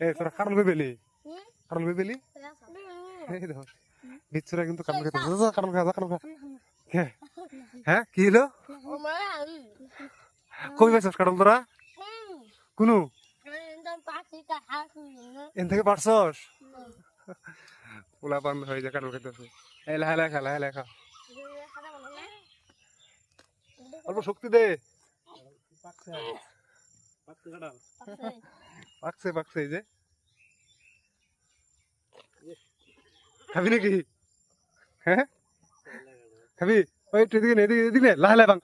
এ তোরা কারণ কই পেলি কারণ কই পেলি এই দেখো বিচ্ছুরা কিন্তু কারণ খেতে কারণ খা কারণ খা হ্যাঁ কি হলো কই পাইছস কারণ তোরা কোনো এন থেকে পারছস পোলা পান হয়ে যায় কারণ খেতেছে এই লাহে লাহে খা লাহে লাহে খা অল্প শক্তি দে পাকছে পাকছে এই যে খাবি নাকি হ্যাঁ খাবি ওই এদিকে এদিকে এদিকে লাহে লাহে বাং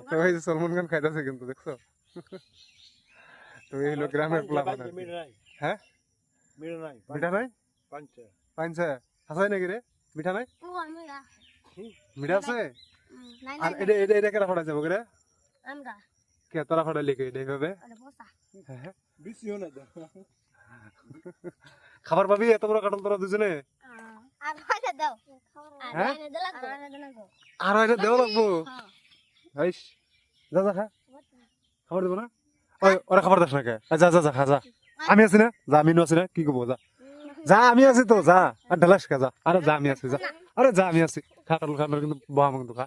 তো এই যে সলমান খান খাইতেছে কিন্তু দেখছো তো এই হলো গ্রামের পোলা পান হ্যাঁ মিঠা নাই পাঞ্চা হাসাই নাকি রে মিঠা নাই মিঠা আছে আর এটা এটা এটা কেরা ফাটা যাবো রে আমরা কে তোরা ফাটা লিখে এটা এইভাবে হ্যাঁ খাবার পাবি এত বড় কাটল তোরা দুজনে হ্যাঁ আর এটা দেওয়া লাগবো হাইস যা যা খা খাবার দেবো না ওই ওরা খাবার দাস না কে যা যা যা খা যা আমি আছি না যা আমি আছি না কি করবো যা যা আমি আছি তো যা আর ঢালাস খা যা আরে যা আমি আছি যা আরে যা আমি আছি খা কাটল খা কিন্তু বহা কিন্তু খা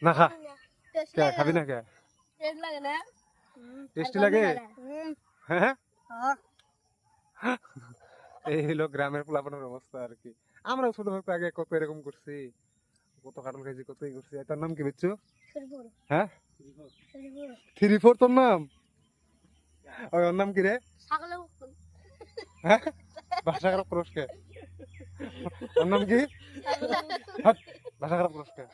না খা কে খাবি না কে টেস্টি লাগে হ্যাঁ এই হলো গ্রামের পোলাপানের অবস্থা আর কি আমরা ছোট থাকতে আগে কত এরকম করছি কত কাটল খাইছি কতই করছি তার নাম কি বিচ্ছু হ্যাঁ 3-4 তোর নাম ওই ওর নাম কি রে হ্যাঁ ভাষা খারাপ পুরস্কার ওর নাম কি ভাষা খারাপ পুরস্কার